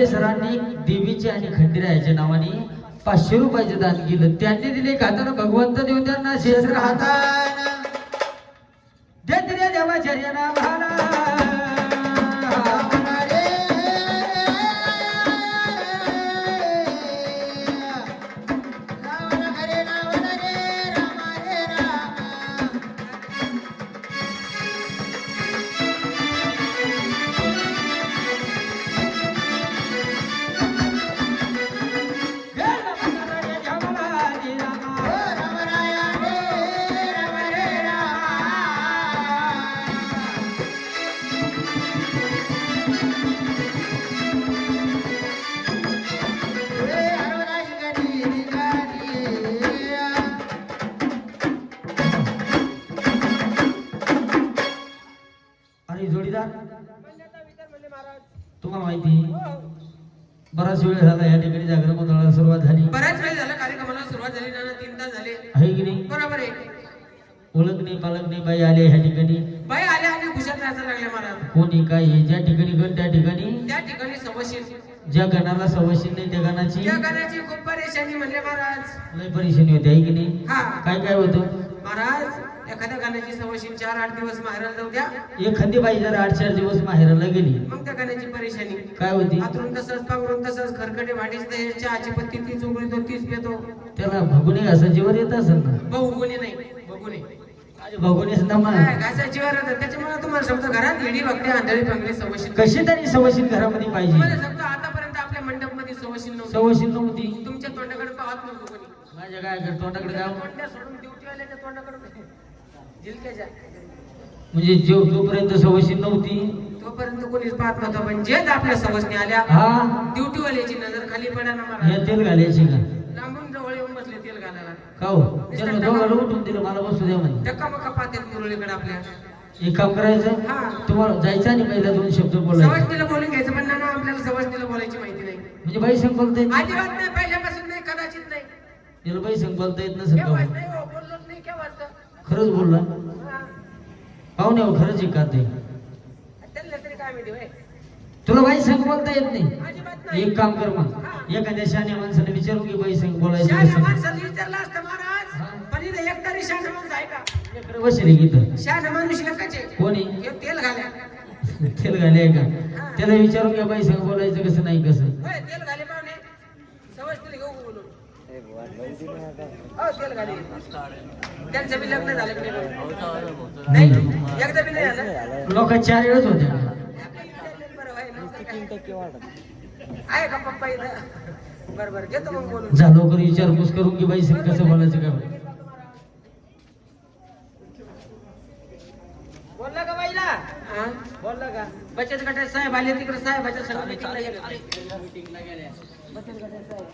आंधळे सरांनी देवीचे आणि खंडेरायाच्या नावाने 500 रुपयाचे दान केलं. त्यांनी दिले हातानं भगवंत देव त्यांना शेषर हातान दे दिले देवाचार्य नावाला. तुम्हाला माहिती बराच वेळ झाला या ठिकाणी जागरण गोंधळाला सुरुवात झाली. बराच वेळ झाला कार्यक्रमाला सुरुवात झाली ना 3 तास झाले आहे की नाही? बरोबर आहे. ओळख नाही पालक नाही बाई आले ह्या ठिकाणी. बाई आले आणि खुशाल नाचायला लागले महाराज. कोणी काय ज्या ठिकाणी गण त्या ठिकाणी सवशील ज्या गणाला सवशील नाही त्या गणाची खूप परेशानी म्हणले महाराज. लय परेशानी होती आहे की नाही? हा काय काय होतं महाराज. एखाद्या गाण्याची सवशील 4-8 दिवस माहेराला जाऊ द्या. एखादी बाई जर 8-4 दिवस माहेराला गेली मग त्या गाण्याची परेशानी काय होती? आतरून तसंच पांघरून तसंच खरकटे भाटीच नाही. चहाची पत्ती तीच उघडतो तीच पेतो. त्याला भगुनी असं जीवर येत असेल ना? बहुगुणी नाही बघुनी भगुनीच ना मग घासाची वर येतात. त्याच्यामुळे तुम्हाला समजा घरात येडी बघते आंधळी पंगडी सवशील कशी तरी सवशील घरामध्ये पाहिजे. मला समजा आतापर्यंत आपल्या मंडप मध्ये सवशील नव्हती. सवशील नव्हती. तुमच्या तोंडाकडे पाहत नव्हतं कोणी. माझ्या काय तोंडाकडे काय तोंड्या सोडून ड्युटीवाल्याच्या तोंडाकडे जिलक्याच्या म्हणजे जोपर्यंत सवशील नव्हती तोपर्यंत कोणीच पाहत नव्हतं. पण जेच आपल्या सवसनी आल्या हा ड्युटीवाल्याची नजर खाली पडा ना हे मला. तेल घालायची का? लांबून जवळ येऊन बसले तेल घालायला. का हो त्याला दोघांना उठून दिलं मला बसू द्या म्हणे. टक्का मक्का पाहतात मुरळीकडे आपल्या. एक काम करायचं हा तुम्हाला जायचं आणि पहिला 2 शब्द बोलायचे. सवसनीला बोलून घ्यायचं पण ना आपल्याला सवसनीला बोलायची माहिती नाही. म्हणजे बाई संग बोलता येत अजिबात नाही. पहिल्यापासून नाही कदाचित नाही. त्याला बाई संग बोलता येत नसेल का? केव्हाच नाही हो, बोललोच नाही केव्हाच. खरंच बोलला हा. पाहुणे हो खरंच एक ते त्यांना तरी काय माहिती होय? तुला बाई संग बोलता येत नाही. अजिबात नाही. एक काम कर मग एखाद्या शहाण्या माणसाने विचारून की बाई संग बोलायचं शहाण्या कसं? माणसाला विचारलं असतं महाराज. पण इथे एक तरी शहाणा माणूस आहे का? इकडे बसले इथं शहाणा माणूस एकच आहे. कोणी हे तेल घाल्या. तेल घाले का? त्याला विचारून की बाई संग बोलायचं कसं नाही कसं? होय तेल घाले पाहुणे. सवय घेऊ बोलून. हो तेल घाले. त्यांचं बी लग्न झालं की नाही? नाही एकदा बी नाही झालं. लोक 4 वेळच होत्या. बरं होय, नव्हतं काय? आहे का पप्पा इथं? बरं घेतो मग बोलून. जा लवकर विचारपूस करून की बाई संग कसं बोलायचं का? बोलला का बाईला? हा बोलला का? बचत गटाचे साहेब आले तिकडे साहेबाच्या सगळं मीटिंगला गेले. बचत गटाचे साहेब